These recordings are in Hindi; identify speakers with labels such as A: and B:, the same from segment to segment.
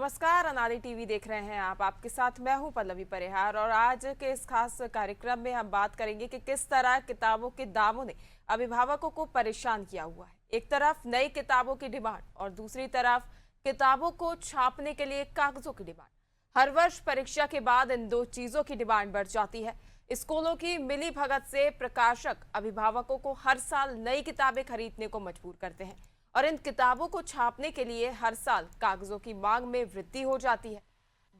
A: नमस्कार, अनारी टीवी देख रहे हैं आप। आपके साथ मैं हूं पल्लवी परिहार और आज के इस खास कार्यक्रम में हम बात करेंगे कि किस तरह किताबों के दामों ने अभिभावकों को परेशान किया हुआ है। एक तरफ नई किताबों की डिमांड और दूसरी तरफ किताबों को छापने के लिए कागजों की डिमांड। हर वर्ष परीक्षा के बाद इन दो चीजों की डिमांड बढ़ जाती है। स्कूलों की मिली भगत से प्रकाशक अभिभावकों को हर साल नई किताबें खरीदने को मजबूर करते हैं और इन किताबों को छापने के लिए हर साल कागजों की मांग में वृद्धि हो जाती है।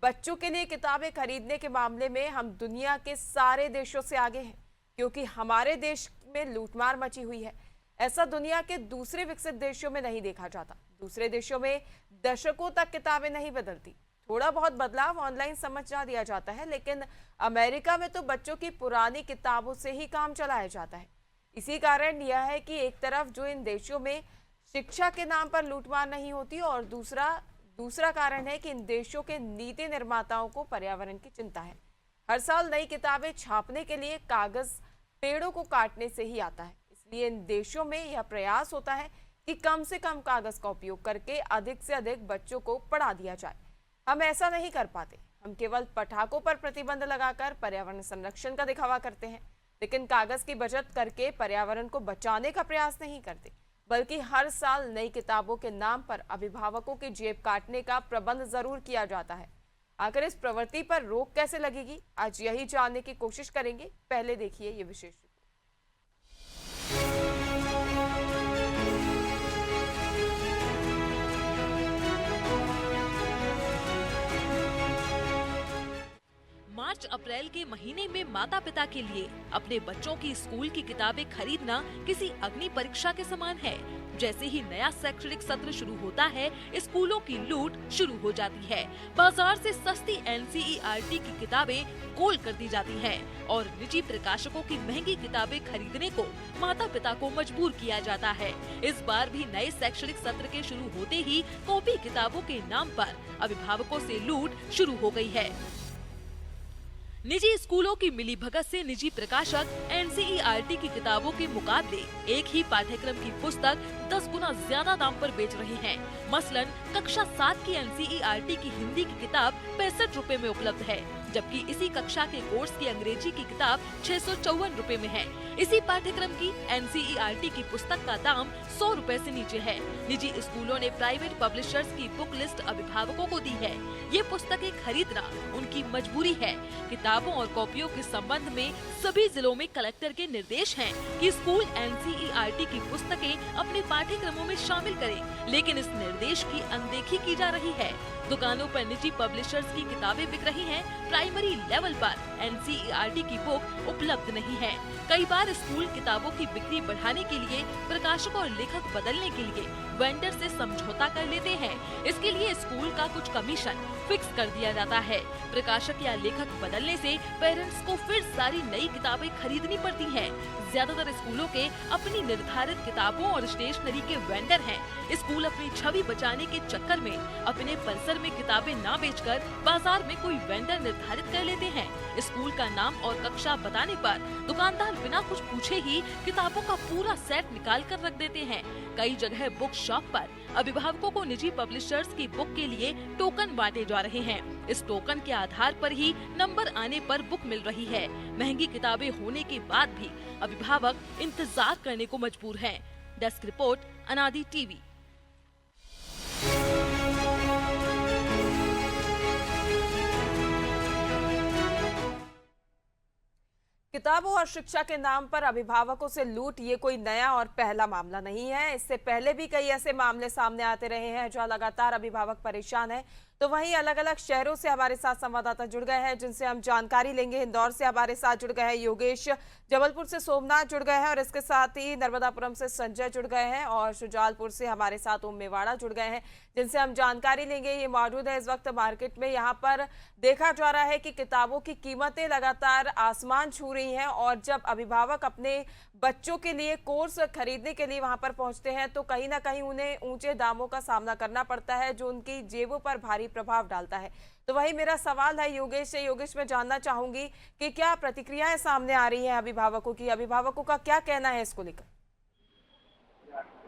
A: बच्चों के लिए किताबें खरीदने के मामले में हम दुनिया के सारे देशों से आगे हैं, क्योंकि हमारे देश में लूटमार मची हुई है। ऐसा दुनिया के दूसरे विकसित देशों में नहीं देखा जाता। दूसरे देशों में दशकों तक किताबें नहीं बदलती। थोड़ा बहुत बदलाव ऑनलाइन समझा दिया जाता है, लेकिन अमेरिका में तो बच्चों की पुरानी किताबों से ही काम चलाया जाता है। इसी कारण यह है कि एक तरफ जो इन देशों में शिक्षा के नाम पर लूटमार नहीं होती और दूसरा कारण है कि इन देशों के नीति निर्माताओं को पर्यावरण की चिंता है। हर साल नई किताबें छापने के लिए कागज पेड़ों को काटने से ही आता है। इसलिए इन देशों में यह प्रयास होता है कि कम से कम कागज का उपयोग करके अधिक से अधिक बच्चों को पढ़ा दिया जाए। हम ऐसा नहीं कर पाते। हम केवल पटाखों पर प्रतिबंध लगाकर पर्यावरण संरक्षण का दिखावा करते हैं, लेकिन कागज की बचत करके पर्यावरण को बचाने का प्रयास नहीं करते, बल्कि हर साल नई किताबों के नाम पर अभिभावकों की जेब काटने का प्रबंध जरूर किया जाता है। आखिर इस प्रवृत्ति पर रोक कैसे लगेगी, आज यही जानने की कोशिश करेंगे। पहले देखिए ये विशेष रिपोर्ट।
B: मार्च अप्रैल के महीने में माता पिता के लिए अपने बच्चों की स्कूल की किताबें खरीदना किसी अग्नि परीक्षा के समान है। जैसे ही नया शैक्षणिक सत्र शुरू होता है, स्कूलों की लूट शुरू हो जाती है। बाजार से सस्ती NCERT की किताबें गोल कर दी जाती हैं और निजी प्रकाशकों की महंगी किताबें खरीदने को माता पिता को मजबूर किया जाता है। इस बार भी नए शैक्षणिक सत्र के शुरू होते ही कॉपी किताबों के नाम पर अभिभावकों से लूट शुरू हो गई है। निजी स्कूलों की मिलीभगत से निजी प्रकाशक NCERT की किताबों के मुकाबले एक ही पाठ्यक्रम की पुस्तक 10 गुना ज्यादा दाम पर बेच रहे हैं। मसलन कक्षा 7 की NCERT की हिंदी की किताब 65 रुपए में उपलब्ध है, जबकि इसी कक्षा के कोर्स की अंग्रेजी की किताब 654 रुपए में है। इसी पाठ्यक्रम की NCERT की पुस्तक का दाम 100 रुपए से नीचे है। निजी स्कूलों ने प्राइवेट पब्लिशर्स की बुक लिस्ट अभिभावकों को दी है। ये पुस्तकें खरीदना उनकी मजबूरी है। किताबों और कॉपियों के संबंध में सभी जिलों में कलेक्टर के निर्देश हैं कि स्कूल NCERT की पुस्तकें अपने पाठ्यक्रमों में शामिल करें, लेकिन इस निर्देश की अनदेखी की जा रही है। दुकानों पर निजी पब्लिशर्स की किताबें बिक रही हैं। प्राइमरी लेवल पर NCERT की बुक उपलब्ध नहीं है। कई बार स्कूल किताबों की बिक्री बढ़ाने के लिए प्रकाशक और लेखक बदलने के लिए वेंडर से समझौता कर लेते हैं। इसके लिए स्कूल का कुछ कमीशन फिक्स कर दिया जाता है। प्रकाशक या लेखक बदलने से पेरेंट्स को फिर सारी नई किताबें खरीदनी पड़ती हैं। ज्यादातर स्कूलों के अपनी निर्धारित किताबों और स्टेशनरी के वेंडर हैं। स्कूल अपनी छवि बचाने के चक्कर में अपने परिसर में किताबें ना बेचकर बाजार में कोई वेंडर निर्धारित कर लेते हैं। स्कूल का नाम और कक्षा बताने पर दुकानदार बिना कुछ पूछे ही किताबों का पूरा सेट निकाल कर रख देते हैं। कई जगह बुक शॉप पर अभिभावकों को निजी पब्लिशर्स की बुक के लिए टोकन बांटे जा रहे हैं। इस टोकन के आधार पर ही नंबर आने पर बुक मिल रही है। महंगी किताबें होने के बाद भी अभिभावक इंतजार करने को मजबूर हैं। डेस्क रिपोर्ट, अनादि टीवी।
A: किताबों और शिक्षा के नाम पर अभिभावकों से लूट ये कोई नया और पहला मामला नहीं है। इससे पहले भी कई ऐसे मामले सामने आते रहे हैं जहां लगातार अभिभावक परेशान हैं। तो वहीं अलग अलग शहरों से हमारे साथ संवाददाता जुड़ गए हैं, जिनसे हम जानकारी लेंगे। इंदौर से हमारे साथ जुड़ गए हैं योगेश, जबलपुर से सोमनाथ जुड़ गए हैं और इसके साथ ही नर्मदापुरम से संजय जुड़ गए हैं और शुजालपुर से हमारे साथ ओम मेवाड़ा जुड़ गए हैं, जिनसे हम जानकारी लेंगे। ये मौजूद है इस वक्त मार्केट में। यहाँ पर देखा जा रहा है कि किताबों की कीमतें लगातार आसमान छू रही हैं और जब अभिभावक अपने बच्चों के लिए कोर्स खरीदने के लिए वहां पर पहुंचते हैं तो कहीं ना कहीं उन्हें ऊंचे दामों का सामना करना पड़ता है, जो उनकी जेबों पर भारी प्रभाव डालता है। तो वही मेरा सवाल है योगेश से। योगेश, मैं जानना चाहूंगी कि क्या प्रतिक्रियाएं सामने आ रही हैं अभिभावकों की, अभिभावकों का क्या कहना है इसको लेकर?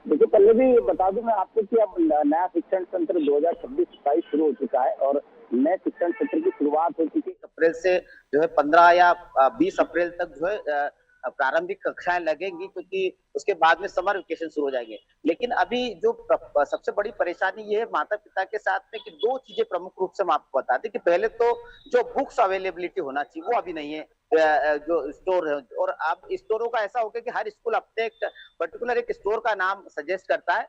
C: देखिए, पहले भी बता दूं मैं आपको कि अब नया शिक्षण सत्र 2026-27 शुरू हो चुका है और नए शिक्षण सत्र की शुरुआत हो चुकी है। अप्रैल से जो है 15 या 20 अप्रैल तक जो है प्रारंभिक कक्षाएं लगेंगी, क्योंकि उसके बाद में समर वेकेशन शुरू हो जाएंगे। लेकिन अभी जो सबसे बड़ी परेशानी ये है माता पिता के साथ में कि दो चीजें प्रमुख रूप से हम आपको बता दें कि पहले तो जो बुक्स अवेलेबिलिटी होना चाहिए वो अभी नहीं है। जो स्टोर है, और अब स्टोरों का ऐसा हो गया कि हर स्कूल अपने एक पर्टिकुलर एक स्टोर का नाम सजेस्ट करता है।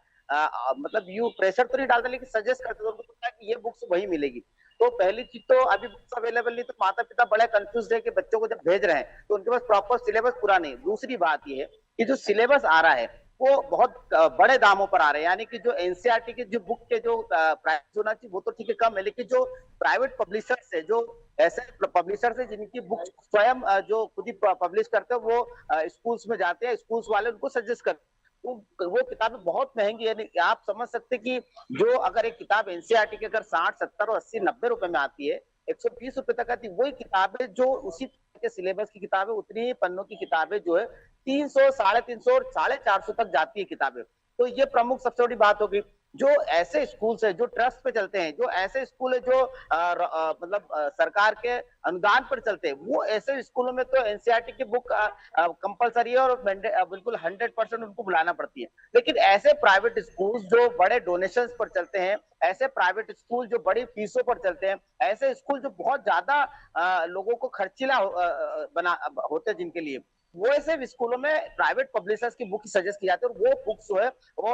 C: मतलब यू प्रेशर तो नहीं डालता, लेकिन सजेस्ट करता है, तो उनको पता है कि ये बुक्स वही मिलेगी। तो पहली चीज तो अभी बुक्स अवेलेबल नहीं, तो माता पिता बड़े कंफ्यूज है कि बच्चों को जब भेज रहे हैं तो उनके पास प्रॉपर सिलेबस पूरा नहीं। दूसरी बात ये है कि जो सिलेबस आ रहा है वो बहुत बड़े दामों पर आ रहे हैं, यानी कि जो एनसीईआरटी की जो बुक के जो प्राइस होना चाहिए वो तो ठीक है कम है, लेकिन जो प्राइवेट पब्लिशर्स है, जो ऐसे पब्लिशर्स है जिनकी बुक स्वयं जो खुद ही पब्लिश करते हैं, वो स्कूल्स में जाते हैं, स्कूल्स वाले उनको सजेस्ट करते हैं, वो किताबें बहुत महंगी है। आप समझ सकते कि जो अगर एक किताब एनसीईआरटी की अगर 60, 70 और 80, 90 रुपए में आती है, 120 रुपए तक आती है, वही किताबें जो उसी के सिलेबस की किताबें, उतनी ही पन्नों की किताबें जो है 300, 350 और 450 तक जाती है किताबें। तो ये प्रमुख सबसे बड़ी बात होगी। जो ऐसे स्कूल्स है जो ट्रस्ट पे चलते हैं, जो ऐसे स्कूल है जो मतलब सरकार के अनुदान पर चलते हैं, वो ऐसे स्कूलों में तो एनसीईआरटी की बुक कंपलसरी है और बिल्कुल 100% उनको बुलाना पड़ती है। लेकिन ऐसे प्राइवेट स्कूल जो बड़े डोनेशन पर चलते हैं, ऐसे प्राइवेट स्कूल जो बड़ी फीसों पर चलते हैं, ऐसे स्कूल जो बहुत ज्यादा लोगों को खर्चीला बना होते हैं जिनके लिए, वो ऐसे स्कूलों में प्राइवेट पब्लिशर्स की बुक सजेस्ट की जाती है। और वो बुक्स जो है वो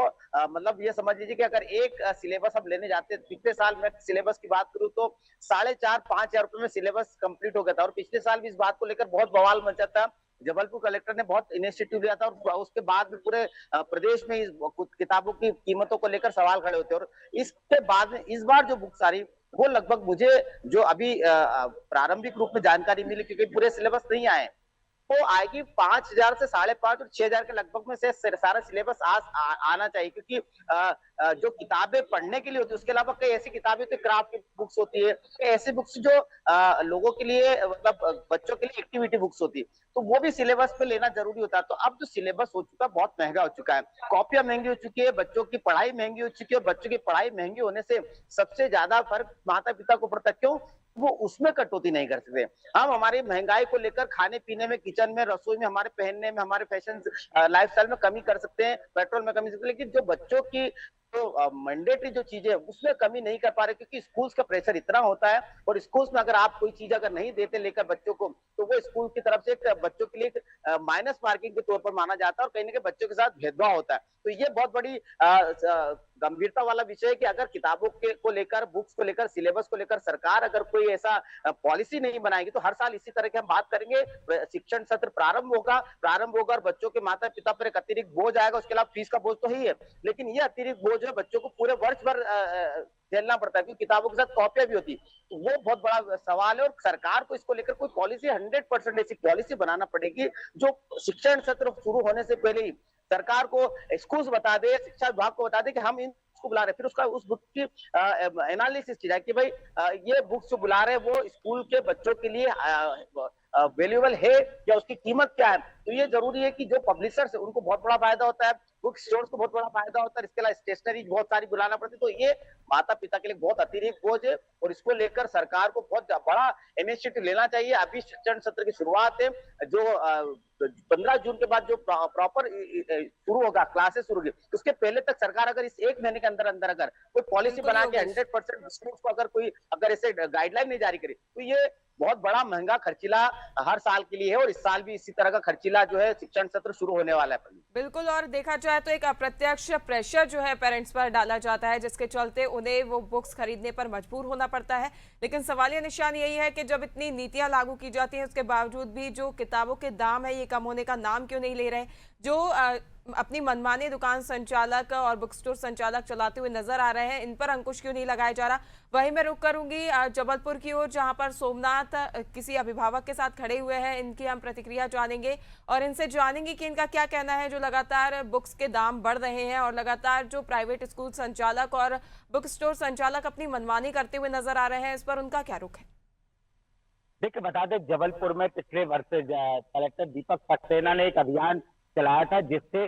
C: मतलब ये समझ लीजिए कि अगर एक सिलेबस हम लेने जाते हैं, पिछले साल मैं सिलेबस की बात करूं तो 4,500-5,000 रुपए में सिलेबस कंप्लीट हो गया था। और पिछले साल भी इस बात को लेकर बहुत बवाल मचा था। जबलपुर कलेक्टर ने बहुत इनिशिएटिव लिया था और उसके बाद भी पूरे प्रदेश में इस किताबों की कीमतों को लेकर सवाल खड़े होते हैं। और इसके बाद में इस बार जो बुक्स आ रही वो लगभग मुझे जो अभी प्रारंभिक रूप में जानकारी मिली, क्योंकि पूरे सिलेबस नहीं आए, वो आएगी 5,000 से 5,500 और 6,000 के लगभग में से सारा सिलेबस आना चाहिए। क्योंकि जो किताबें पढ़ने के लिए होती है, उसके अलावा कई ऐसी किताबें होती है, क्राफ्ट की बुक्स होती है, ऐसी बुक्स जो लोगों के लिए मतलब बच्चों के लिए एक्टिविटी बुक्स होती है, तो वो भी सिलेबस पे लेना जरूरी होता है। तो अब जो सिलेबस हो चुका है बहुत महंगा हो चुका है, कॉपियां महंगी हो चुकी है, बच्चों की पढ़ाई महंगी हो चुकी है। बच्चों की पढ़ाई महंगी होने से सबसे ज्यादा फर्क माता पिता को पड़ता है। क्यों? वो उसमें कटौती नहीं कर सकते। हम हमारी महंगाई को लेकर खाने पीने में, किचन में, रसोई में, हमारे पहनने में, हमारे फैशन लाइफस्टाइल में कमी कर सकते हैं, पेट्रोल में कमी कर सकते हैं, लेकिन जो बच्चों की जो मैंडेटरी जो चीजें उसमें कमी नहीं कर पा रहे, क्योंकि स्कूल्स का प्रेशर इतना होता है। और स्कूल्स में अगर आप कोई चीज अगर नहीं देते लेकर बच्चों को, तो वो स्कूल की तरफ से बच्चों के लिए माइनस मार्किंग के तौर पर माना जाता है और कहीं ना कहीं बच्चों के साथ भेदभाव होता है। तो ये बहुत बड़ी गंभीरता वाला विषय है कि अगर किताबों को लेकर, बुक्स को लेकर, सिलेबस को लेकर सरकार अगर कोई ऐसा पॉलिसी नहीं बनाएगी, तो हर साल इसी तरह की हम बात करेंगे। शिक्षण सत्र प्रारंभ होगा और बच्चों के माता पिता पर एक अतिरिक्त बोझ आएगा। उसके अलावा फीस का बोझ तो ही है, लेकिन ये अतिरिक्त बोझ है बच्चों को पूरे वर्ष भर झेलना पड़ता है, क्योंकि किताबों के साथ कॉपियां भी होती है। तो वो बहुत बड़ा सवाल है और सरकार को इसको लेकर कोई पॉलिसी 100% ऐसी पॉलिसी बनाना पड़ेगी जो शिक्षण सत्र शुरू होने से पहले ही सरकार को स्कूल्स बता दे, शिक्षा विभाग को बता दे कि हम इन को बुला रहे हैं। फिर उसका उस बुक की एनालिसिस की जाए कि भाई ये बुक्स जो बुला रहे हैं वो स्कूल के बच्चों के लिए वैल्यूएबल है या उसकी कीमत क्या है। तो ये जरूरी है कि जो पब्लिशर्स है उनको बहुत बड़ा फायदा होता है, बुक स्टोर्स को बहुत बड़ा फायदा होता है, इसके अलावा स्टेशनरी बहुत सारी बुलाना पड़ती है। तो ये माता पिता के लिए बहुत अतिरिक्त बोझ है और इसको लेकर सरकार को बहुत बड़ा इनिशिएटिव लेना चाहिए। अभी शिक्षण सत्र की शुरुआत है, जो 15 जून के बाद जो प्रॉपर शुरू होगा, क्लासेस शुरू होगी, उसके पहले तक सरकार अगर इस एक महीने के अंदर अंदर अगर कोई पॉलिसी बना के 100% स्कूल्स को अगर ऐसे गाइडलाइन नहीं जारी करे, तो ये बहुत बड़ा महंगा खर्चीला हर साल के लिए है। और इस साल भी इसी तरह का खर्चीला जो है शिक्षण सत्र शुरू होने वाला है।
A: बिल्कुल, और देखा जाए तो एक अप्रत्यक्ष प्रेशर जो है पेरेंट्स पर डाला जाता है, जिसके चलते उन्हें वो बुक्स खरीदने पर मजबूर होना पड़ता है। लेकिन सवालिया निशान यही है कि जब इतनी नीतियां लागू की जाती हैं, उसके बावजूद भी जो किताबों के दाम है ये कम होने का नाम क्यों नहीं ले रहे। जो अपनी मनमानी दुकान संचालक और बुक स्टोर संचालक चलाते हुए नजर आ रहे हैं, इन पर अंकुश क्यों नहीं लगाया जा रहा। वहीं मैं रुक करूंगी जबलपुर की ओर, जहां पर सोमनाथ किसी अभिभावक के साथ खड़े हुए हैं। इनकी हम प्रतिक्रिया जानेंगे और इनसे जानेंगे कि इनका क्या कहना है जो लगातार बुक्स के दाम बढ़ रहे हैं और लगातार जो प्राइवेट स्कूल संचालक और बुक स्टोर संचालक अपनी मनमानी करते हुए नजर आ रहे हैं, इस पर उनका क्या रुख है।
D: देखिए, बता दें जबलपुर में पिछले वर्ष कलेक्टर दीपक सक्सेना ने एक अभियान चलाया था, जिससे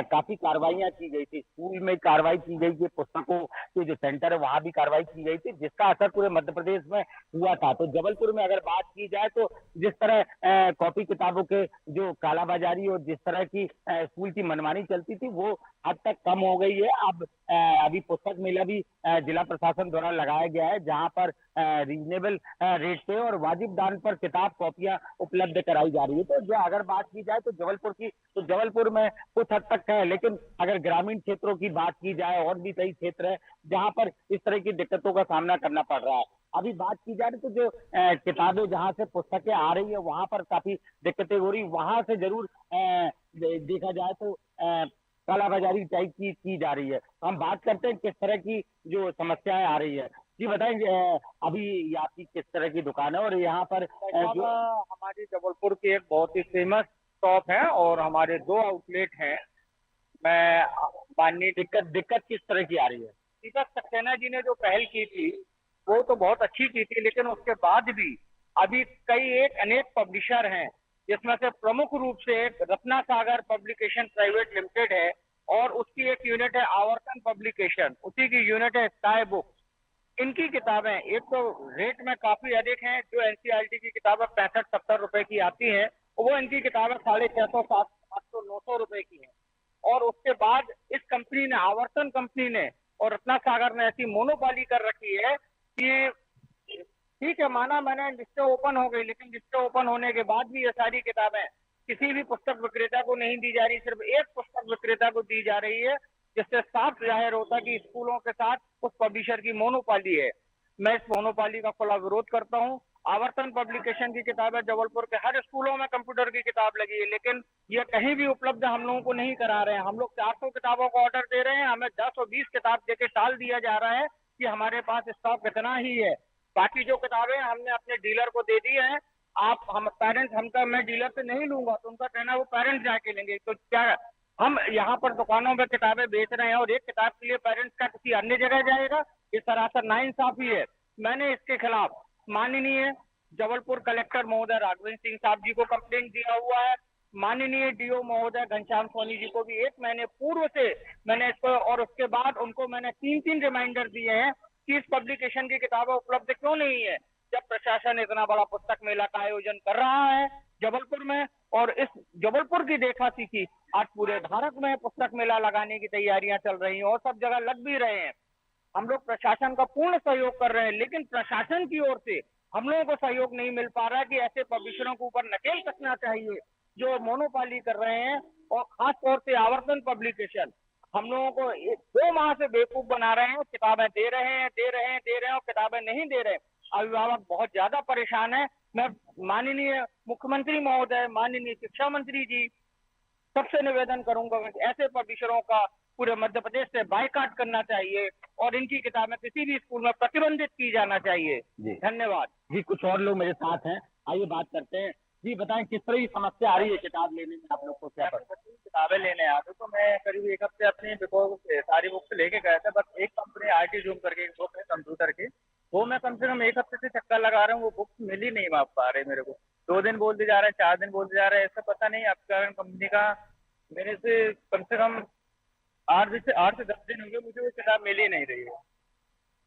D: काफी कार्रवाइयां की गई थी। स्कूल में कार्रवाई की गई थी, पुस्तकों के जो सेंटर है वहां भी कार्रवाई की गई थी, जिसका असर पूरे मध्य प्रदेश में हुआ था। तो जबलपुर में अगर बात की जाए तो जिस तरह कॉपी किताबों के जो कालाबाजारी और जिस तरह की स्कूल की मनमानी चलती थी, वो हद तक कम हो गई है। अब अभी पुस्तक मेला भी जिला प्रशासन द्वारा लगाया गया है, जहां पर रीजनेबल रेट पे और वाजिब दाम पर किताब कॉपियां उपलब्ध कराई जा रही है। तो जो अगर बात की जाए तो जबलपुर की, तो जबलपुर में कुछ हद तक है, लेकिन अगर ग्रामीण क्षेत्रों की बात की जाए और भी कई क्षेत्र है जहां पर इस तरह की दिक्कतों का सामना करना पड़ रहा है। अभी बात की जाए तो जो किताबें जहां से पुस्तकें आ रही है वहां पर काफी दिक्कतें हो रही, वहां से जरूर देखा जाए तो कालाबाजारी टाइप की जा रही है। हम बात करते हैं किस तरह की जो समस्याएं आ रही है। जी बताएंगे, अभी आपकी किस तरह की दुकान है और यहाँ पर जो
E: हमारी जबलपुर की एक बहुत ही फेमस शॉप है और हमारे 2 आउटलेट हैं। मैं माननीय
D: दिक्कत किस तरह की आ रही है?
E: दीपक सक्सेना जी ने जो पहल की थी वो तो बहुत अच्छी की थी, लेकिन उसके बाद भी अभी अनेक पब्लिशर हैं, जिसमें से प्रमुख रूप से एक रत्ना सागर पब्लिकेशन प्राइवेट लिमिटेड है और उसकी एक यूनिट है आवर्तन पब्लिकेशन, उसी की यूनिट है स्काई बुक्स। इनकी किताबें एक तो रेट में काफी अधिक हैं, जो एनसीईआरटी की किताबें 65-70 रुपए की आती हैं, वो इनकी किताबें 650, 700, 900 रुपए की हैं। और उसके बाद इस कंपनी ने, आवर्तन कंपनी ने और रत्ना सागर ने ऐसी मोनोपोली कर रखी है कि ठीक है, माना मैंने लिस्टें ओपन हो गई, लेकिन लिस्टें ओपन होने के बाद भी ये सारी किताबें किसी भी पुस्तक विक्रेता को नहीं दी जा रही, सिर्फ एक पुस्तक विक्रेता को दी जा रही है, जिससे साफ जाहिर होता है कि स्कूलों के साथ उस पब्लिशर की मोनोपोली है। मैं इस मोनोपोली का खुला विरोध करता हूँ। आवर्तन पब्लिकेशन की किताबें जबलपुर के हर स्कूलों में कंप्यूटर की किताब लगी है, लेकिन ये कहीं भी उपलब्ध हम लोगों को नहीं करा रहे हैं। हम लोग 400 किताबों का ऑर्डर दे रहे हैं, हमें 10 और 20 किताब देके टाल दिया जा रहा है कि हमारे पास स्टॉक इतना ही है। बाकी जो किताबें हमने अपने डीलर को दे दी है, मैं डीलर से नहीं लूंगा, तो उनका कहना है वो पेरेंट्स जाके लेंगे। तो क्या हम यहाँ पर दुकानों में किताबें बेच रहे हैं और एक किताब के लिए पेरेंट्स का किसी अन्य जगह जाएगा? ये सरासर नाइंसाफी है। मैंने इसके खिलाफ माननीय जबलपुर कलेक्टर महोदय राघवेंद्र सिंह साहब जी को कंप्लेंट दिया हुआ है। माननीय डीओ महोदय घनश्याम सोनी जी को भी 1 महीने पूर्व से मैंने इसको, और उसके बाद उनको मैंने 3 रिमाइंडर दिए हैं कि इस पब्लिकेशन की किताबें उपलब्ध क्यों नहीं है, जब प्रशासन इतना बड़ा पुस्तक मेला का आयोजन कर रहा है जबलपुर में। और इस जबलपुर की देखा सीखी आज पूरे भारत में पुस्तक मेला लगाने की तैयारियां चल रही हैं और सब जगह लग भी रहे हैं। हम लोग प्रशासन का पूर्ण सहयोग कर रहे हैं, लेकिन प्रशासन की ओर से हम लोगों को सहयोग नहीं मिल पा रहा है कि ऐसे पब्लिशरों के ऊपर नकेल कसना चाहिए जो मोनोपोली कर रहे हैं। और खास तौर से आवर्तन पब्लिकेशन हम लोगों को 2 माह से बेवकूफ बना रहे हैं। किताबें दे रहे हैं और किताबें नहीं दे रहे। अभिभावक बहुत ज्यादा परेशान है। मैं माननीय मुख्यमंत्री महोदय, माननीय शिक्षा मंत्री जी सबसे निवेदन करूंगा कि ऐसे पब्लिशरों का पूरे मध्य प्रदेश से बायकॉट करना चाहिए और इनकी किताबें किसी भी स्कूल में प्रतिबंधित की जाना चाहिए। धन्यवाद
D: जी। कुछ और लोग मेरे साथ हैं, आइए बात करते हैं। जी बताएं, किस तरह की समस्या आ रही है किताब लेने में आप लोग को? क्या
E: किताबें लेने आते तो मैं करीब 1 हफ्ते अपनी सारी बुक्स लेके गया था। बस एक कंपनी आरटी जूम करके एक बुक है कंप्यूटर की, वो मैं कम से कम 1 हफ्ते से चक्कर लगा रहा हूँ, वो बुक्स मिल ही नहीं पा रहे मेरे को। 2 दिन बोलते जा रहे हैं, 4 दिन बोलते जा रहे हैं, ऐसा पता नहीं आपका कंपनी का। मेरे से कम 8 से 10 दिन हो गए, मुझे वो किताब मिल ही नहीं रही है।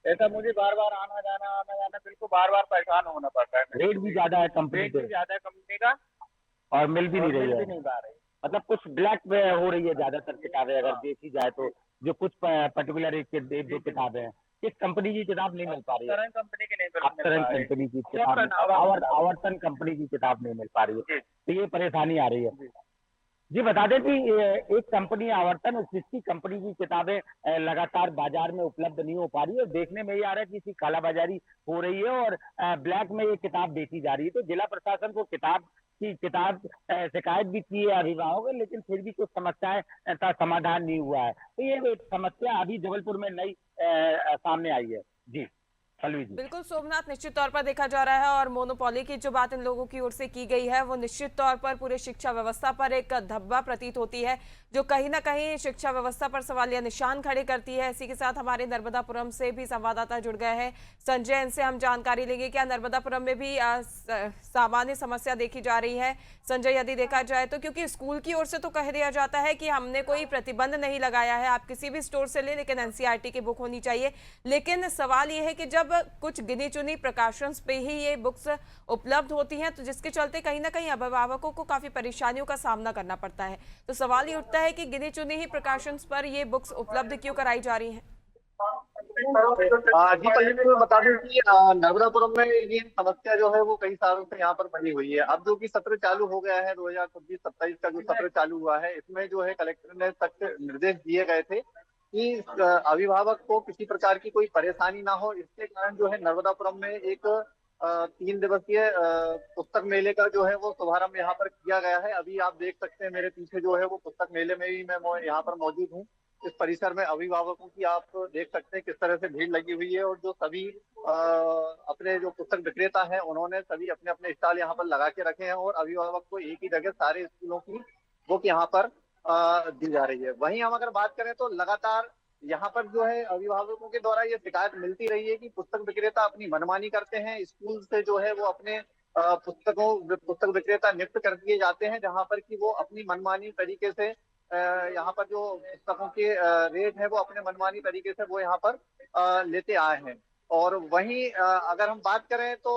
E: ऐसा मुझे बार बार आना जाना बिल्कुल बार परेशान होना पड़ता है।
D: रेट भी ज्यादा है कंपनी
E: का
D: और मिल भी नहीं रही है।
E: नहीं पा रही,
D: मतलब कुछ ब्लैक में हो रही है ज्यादातर किताबें अगर देखी जाए तो। जो कुछ पर्टिकुलर एक दो किताबें हैं, किस कंपनी की किताब नहीं मिल पा रही है?
E: कंपनी की नहीं
D: कंपनी की किताब, आवर्तन कंपनी की किताब नहीं मिल पा रही है, तो ये परेशानी आ रही है। जी बता दें कि एक कंपनी आवर्तन, जिसकी कंपनी की किताबें लगातार बाजार में उपलब्ध नहीं हो पा रही है। देखने में ये आ रहा है कि इसकी कालाबाजारी हो रही है और ब्लैक में ये किताब बेची जा रही है। तो जिला प्रशासन को शिकायत भी की है अभिभावकों ने, लेकिन फिर भी कुछ समस्याएं का समाधान नहीं हुआ है। तो ये समस्या अभी जबलपुर में नई सामने आई है। जी पल्लवी जी।
A: बिल्कुल सोमनाथ, निश्चित तौर पर देखा जा रहा है और मोनोपोली की जो बात इन लोगों की ओर से की गई है वो निश्चित तौर पर पूरे शिक्षा व्यवस्था पर एक धब्बा प्रतीत होती है, जो कहीं ना कहीं शिक्षा व्यवस्था पर सवालिया निशान खड़े करती है। इसी के साथ हमारे नर्मदापुरम से भी संवाददाता जुड़ गए हैं संजय, इनसे हम जानकारी लेंगे क्या नर्मदापुरम में भी सामान्य समस्या देखी जा रही है। संजय, यदि देखा जाए तो क्योंकि स्कूल की ओर से तो कह दिया जाता है कि हमने कोई प्रतिबंध नहीं लगाया है, आप किसी भी स्टोर से लें लेकिन एनसीईआरटी की बुक होनी चाहिए, लेकिन सवाल ये है कि जब कुछ गिनी चुनी प्रकाशंस पे ही ये बुक्स उपलब्ध होती हैं तो जिसके चलते कहीं ना कहीं अभिभावकों को काफी परेशानियों का सामना करना पड़ता है। तो सवाल ये उठता है कि गिनी चुनी ही प्रकाशंस पर ये बुक्स उपलब्ध क्यों कराई जा रही हैं?
F: जी पल्लवी, मैं बता दूं कि नर्मदापुरम में ये समस्या जो है वो कई सालों से यहाँ पर बनी हुई है। अब जो कि सत्र चालू हो गया है 2026-27 का जो सत्र चालू हुआ है, इसमें जो है कलेक्टर ने सख्त निर्देश दिए गए थे कि अभिभावक को किसी प्रकार की कोई परेशानी ना हो। इसके कारण जो है नर्मदापुरम में एक 3 दिवसीय पुस्तक मेले का जो है वो शुभारंभ यहाँ पर किया गया है। अभी आप देख सकते हैं मेरे पीछे जो है वो पुस्तक मेले में भी मैं यहाँ पर मौजूद हूँ। इस परिसर में अभिभावकों की आप देख सकते हैं किस तरह से भीड़ लगी हुई है और जो सभी अपने जो पुस्तक विक्रेता हैं उन्होंने सभी अपने अपने स्टॉल यहाँ पर लगा के रखे हैं और अभिभावक को एक ही जगह सारे स्कूलों की बुक यहाँ पर दी जा रही है। वहीं हम अगर बात करें तो लगातार यहाँ पर जो है अभिभावकों के द्वारा ये शिकायत मिलती रही है कि पुस्तक विक्रेता अपनी मनमानी करते हैं। स्कूल से जो है वो अपने पुस्तक विक्रेता नियुक्त कर दिए जाते हैं जहाँ पर कि वो अपनी मनमानी तरीके से यहाँ पर जो पुस्तकों के रेट है वो अपने मनमानी तरीके से वो यहाँ पर लेते आए हैं। और वहीं अगर हम बात करें तो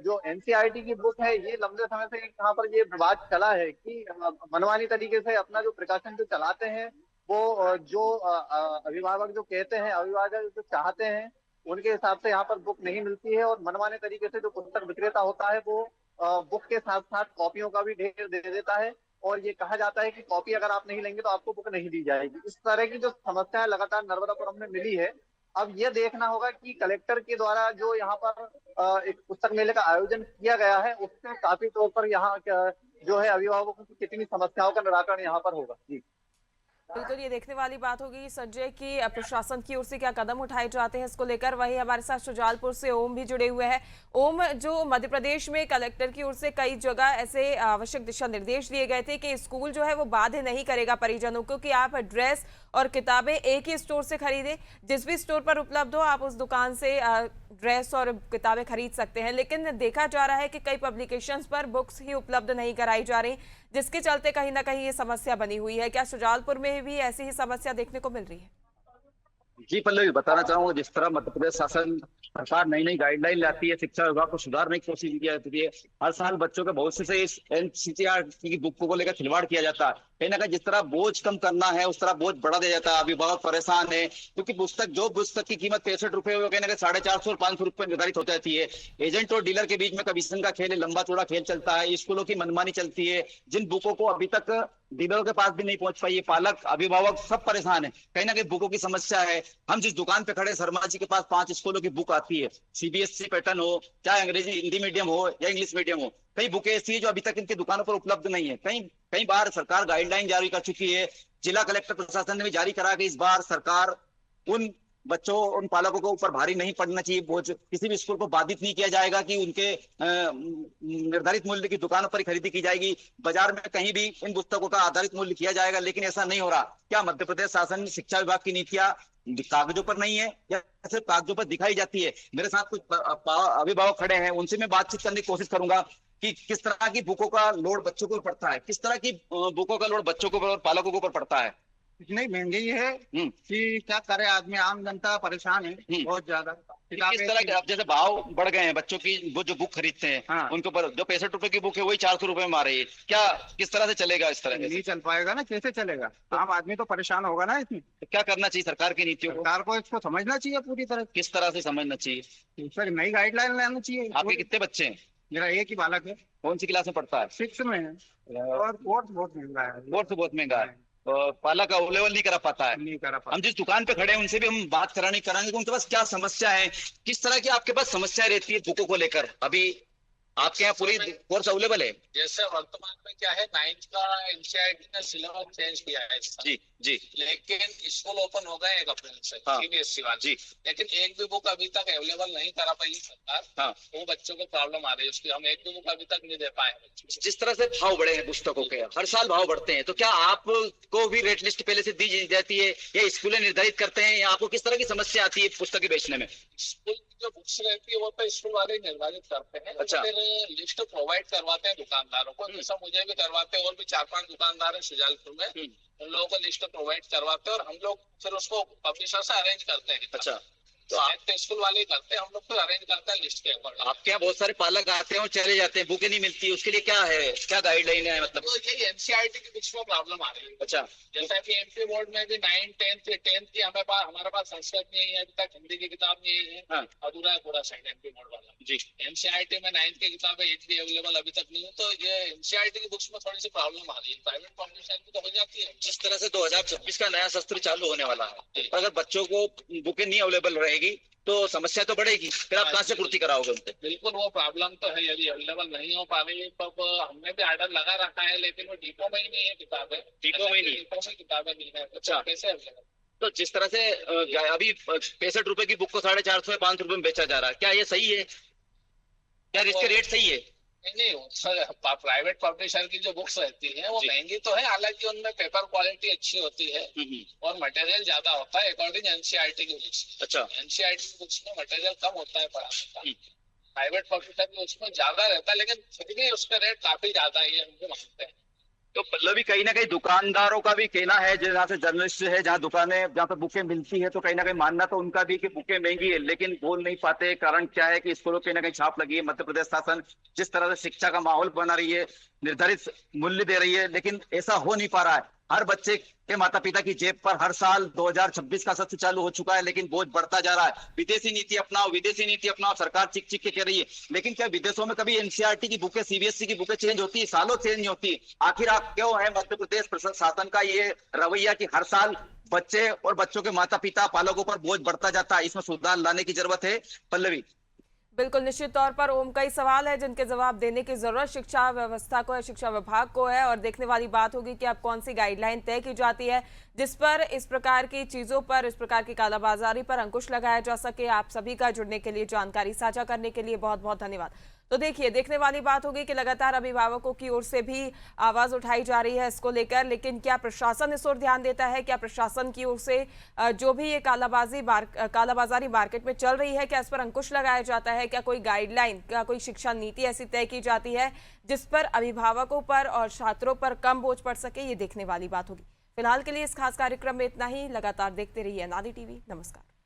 F: जो एनसीईआरटी की बुक है ये लंबे समय से यहाँ पर ये विवाद चला है कि मनमानी तरीके से अपना जो प्रकाशन जो चलाते हैं वो जो अभिभावक जो कहते हैं, अभिभावक जो चाहते हैं उनके हिसाब से यहाँ पर बुक नहीं मिलती है और मनमाने तरीके से जो पुस्तक विक्रेता होता है वो बुक के साथ साथ कॉपियों का भी ढेर दे देता है और ये कहा जाता है कि कॉपी अगर आप नहीं लेंगे तो आपको बुक नहीं दी जाएगी। इस तरह की जो समस्या है लगातार नर्मदापुरम में मिली है। अब ये देखना होगा कि कलेक्टर के द्वारा जो यहाँ पर एक पुस्तक मेले का आयोजन किया गया है उससे काफी तौर पर यहाँ जो है अभिभावकों की कितनी समस्याओं का निराकरण यहाँ पर होगा। जी
A: बिल्कुल, ये देखने वाली बात होगी संजय कि प्रशासन की ओर से क्या कदम उठाए जाते हैं इसको लेकर। वहीं हमारे साथ शुजालपुर से ओम भी जुड़े हुए हैं। ओम, जो मध्य प्रदेश में कलेक्टर की ओर से कई जगह ऐसे आवश्यक दिशा निर्देश दिए गए थे कि स्कूल जो है वो बाध्य नहीं करेगा परिजनों को कि आप ड्रेस और किताबें एक ही स्टोर से खरीदें, जिस भी स्टोर पर उपलब्ध हो आप उस दुकान से ड्रेस और किताबें खरीद सकते हैं। लेकिन देखा जा रहा है कि कई पब्लिकेशंस पर बुक्स ही उपलब्ध नहीं कराई जा रही, जिसके चलते कहीं ना कहीं ये समस्या बनी हुई है। क्या शुजालपुर में भी ऐसी ही समस्या देखने को मिल रही है?
G: जी पल्लवी, बताना चाहूंगा जिस तरह मध्य प्रदेश शासन सरकार नई नई गाइडलाइन लाती है, शिक्षा विभाग को सुधारने की कोशिश की जाती है। हर साल बच्चों के भविष्य से इस एनसीईआरटी की बुकों को लेकर खिलवाड़ किया जाता है। कहीं ना कहीं जिस तरह बोझ कम करना है उस तरह बोझ बढ़ा दिया जाता है। अभिभावक परेशान है क्योंकि पुस्तक की कीमत 65 रुपए हो, कहीं ना कहीं 450 और 500 रुपए निर्धारित हो जाती है। एजेंट और डीलर के बीच में कमीशन का खेल है, लंबा चौड़ा खेल चलता है, स्कूलों की मनमानी चलती है। जिन बुकों को अभी तक डीलरों के पास भी नहीं पहुंच पाई है, पालक अभिभावक सब परेशान है। कहीं ना कहीं बुकों की समस्या है। हम जिस दुकान पे खड़े शर्मा जी के पास 5 स्कूलों की बुक आती है, सीबीएसई पैटर्न हो चाहे अंग्रेजी हिंदी मीडियम हो या इंग्लिश मीडियम हो, कई बुकें ऐसी है जो अभी तक इनकी दुकानों पर उपलब्ध नहीं है। कई बार सरकार गाइडलाइन जारी कर चुकी है, जिला कलेक्टर प्रशासन ने भी जारी करा कि इस बार सरकार उन बच्चों उन पालकों को ऊपर भारी नहीं पड़ना चाहिए बोझ। किसी भी स्कूल को बाधित नहीं किया जाएगा कि उनके निर्धारित मूल्य की दुकानों पर खरीदी की जाएगी, बाजार में कहीं भी इन पुस्तकों का आधारित मूल्य किया जाएगा। लेकिन ऐसा नहीं हो रहा। क्या मध्य प्रदेश शासन शिक्षा विभाग की नीतियां कागजों पर नहीं है या सिर्फ कागजों पर दिखाई जाती है? मेरे साथ कुछ अभिभावक खड़े हैं, उनसे मैं बातचीत करने की कोशिश करूंगा कि किस तरह की बुकों का लोड बच्चों को पड़ता है, किस तरह की बुकों का लोड बच्चों को और पालकों के ऊपर पड़ता है।
F: इतनी महंगी है कि क्या करे आदमी, आम जनता परेशान है बहुत ज्यादा।
G: किस तरह के अब जैसे भाव बढ़ गए हैं बच्चों की, वो जो बुक खरीदते हैं
F: हाँ।
G: उनके ऊपर जो 65 रुपए की बुक है वही 400 रुपए में आ रही है। क्या किस तरह से चलेगा? इस तरह
F: नहीं चल पाएगा ना, कैसे चलेगा? आम आदमी तो परेशान होगा ना इसमें।
G: तो क्या करना चाहिए सरकार की नीतियों को?
F: सरकार को इसको समझना चाहिए पूरी तरह।
G: किस तरह से समझना चाहिए?
F: इस पर नई गाइडलाइन लाना चाहिए।
G: आपके कितने बच्चे हैं?
F: मेरा एक ही बालक है।
G: कौन सी क्लास में पढ़ता है?
F: 6 में है और कोर्स बहुत महंगा है।
G: कोर्स बहुत महंगा है, पालक का लेवल नहीं करा पाता है।
F: नहीं करा पाता।
G: हम जिस दुकान पे खड़े हैं उनसे भी हम बात कराएंगे कि उनके पास क्या समस्या है, किस तरह की आपके पास समस्या रहती है बुकों को लेकर। अभी आपके यहाँ पूरी कोर्स अवेलेबल है?
H: जैसे वर्तमान में क्या है, 9th का एनसीईआरटी ने सिलेबस चेंज किया है इस साल।
G: जी जी।
H: लेकिन स्कूल ओपन हो गए 1 अप्रैल से,
G: हाँ।
H: सीबीएसई वाले।
G: जी।
H: लेकिन एक भी बुक अभी तक अवेलेबल नहीं करा पाई सरकार।
G: हाँ।
H: वो बच्चों को प्रॉब्लम आ रही है उसकी, हम एक भी बुक अभी तक नहीं दे पाए।
G: जिस तरह से भाव बढ़े हैं पुस्तकों के, हर साल भाव बढ़ते हैं, तो क्या आपको भी रेट लिस्ट पहले से दी जाती है या स्कूलें निर्धारित करते हैं, या आपको किस तरह की समस्या आती है पुस्तकें बेचने में?
H: स्कूल की जो बुक्स रहती है वो तो स्कूल वाले निर्धारित करते हैं।
G: अच्छा।
H: फिर लिस्ट प्रोवाइड करवाते हैं दुकानदारों को, जैसा मुझे भी करवाते हैं और भी 4-5 दुकानदार हैं शुजालपुर में, उन लोगों को लिस्ट प्रोवाइड करवाते हैं और हम लोग फिर उसको पब्लिशर से अरेंज करते हैं।
G: अच्छा।
H: तो आप तो स्कूल वाले ही करते हैं, हम लोग फिर अरेंज करते हैं लिस्ट के अकॉर्डिंग।
G: आपके यहाँ बहुत सारे पालक आते हैं और चले जाते हैं, बुकें नहीं मिलती, उसके लिए क्या है, क्या गाइडलाइन है मतलब?
H: तो यही एनसीईआरटी की बुक्स में प्रॉब्लम आ रही है।
G: अच्छा।
H: जैसा कि एमपी बोर्ड में भी 9, 10th की हमारे पास संस्कृत नहीं है, अभी तक हिंदी की किताब नहीं है।
G: हाँ।
H: अधूरा है पूरा साइड एमपी बोर्ड वाला।
G: जी।
H: एनसीईआरटी में 9th की किताब है, 8th की अवेलेबल अभी तक नहीं है। तो ये एनसीईआरटी की बुक्स में थोड़ी सी प्रॉब्लम आ रही है। प्राइवेट पब्लिशर की तो हो जाती है।
G: जिस तरह से 2026 का नया सत्र चालू होने वाला है, तो अगर बच्चों को बुकें नहीं अवेलेबल रहेगी तो समस्या तो बढ़ेगी, फिर आप कहाँ से पूर्ति कराओगे उनसे?
H: बिल्कुल वो प्रॉब्लम तो है, यदि अवेलेबल नहीं हो पा रही तब हमने भी ऑर्डर लगा रखा है, लेकिन वो डिपो में ही नहीं है किताबें।
G: डिपो में नहीं?
H: डिपो में किताबें नहीं है।
G: अच्छा।
H: कैसे अवेलेबल?
G: तो जिस तरह से अभी 65 रुपए की बुक को 450 या 500 रुपए में बेचा जा रहा है, क्या ये सही है? क्या इसके रेट सही है?
H: नहीं, प्राइवेट पब्लिशर की जो बुक्स रहती है वो महंगी तो है, हालांकि उनमें पेपर क्वालिटी अच्छी होती है और मटेरियल ज्यादा होता है अकॉर्डिंग एनसीईआरटी की बुक्स।
G: अच्छा।
H: एनसीईआरटी की बुक्स में मटेरियल कम होता है पढ़ाने का, प्राइवेट पब्लिशर की उसमें ज्यादा रहता है, लेकिन फिर भी उसका रेट काफी ज्यादा है, ये हम भी मानते हैं।
G: तो पल्लवी, कहीं ना कहीं दुकानदारों का भी कहना है, जहाँ से जर्नलिस्ट है, जहाँ दुकानें, जहाँ पे बुकें मिलती है, तो कहीं ना कहीं मानना तो उनका भी कि बुकें महंगी है, लेकिन बोल नहीं पाते। कारण क्या है कि स्कूलों कहीं ना कहीं छाप लगी है। मध्य प्रदेश शासन जिस तरह से शिक्षा का माहौल बना रही है, निर्धारित मूल्य दे रही है, लेकिन ऐसा हो नहीं पा रहा है। हर बच्चे के माता पिता की जेब पर हर साल 2026 का सत्र चालू हो चुका है, लेकिन बोझ बढ़ता जा रहा है। विदेशी नीति अपनाओ, विदेशी नीति अपनाओ, सरकार चिक चिक के कह रही है, लेकिन क्या विदेशों में कभी एनसीईआरटी की बुकें, सीबीएसई की बुकें चेंज होती है? सालों चेंज नहीं होती। आखिर आप क्यों है मध्य प्रदेश शासन का ये रवैया कि हर साल बच्चे और बच्चों के माता पिता, पालकों पर बोझ बढ़ता जाता है? इसमें सुधार लाने की जरूरत है पल्लवी।
A: बिल्कुल, निश्चित तौर पर ओम, कई सवाल है जिनके जवाब देने की जरूरत शिक्षा व्यवस्था को है, शिक्षा विभाग को है, और देखने वाली बात होगी कि अब कौन सी गाइडलाइन तय की जाती है जिस पर इस प्रकार की चीजों पर, इस प्रकार की कालाबाजारी पर अंकुश लगाया जा सके। आप सभी का जुड़ने के लिए, जानकारी साझा करने के लिए बहुत बहुत धन्यवाद। तो देखिए, देखने वाली बात होगी कि लगातार अभिभावकों की ओर से भी आवाज उठाई जा रही है इसको लेकर, लेकिन क्या प्रशासन इस ओर ध्यान देता है? क्या प्रशासन की ओर से जो भी ये कालाबाजारी मार्केट में चल रही है, क्या इस पर अंकुश लगाया जाता है? क्या कोई गाइडलाइन, क्या कोई शिक्षा नीति ऐसी तय की जाती है जिस पर अभिभावकों पर और छात्रों पर कम बोझ पड़ सके? ये देखने वाली बात होगी। फिलहाल के लिए इस खास कार्यक्रम में इतना ही। लगातार देखते रहिए अनादि टीवी। नमस्कार।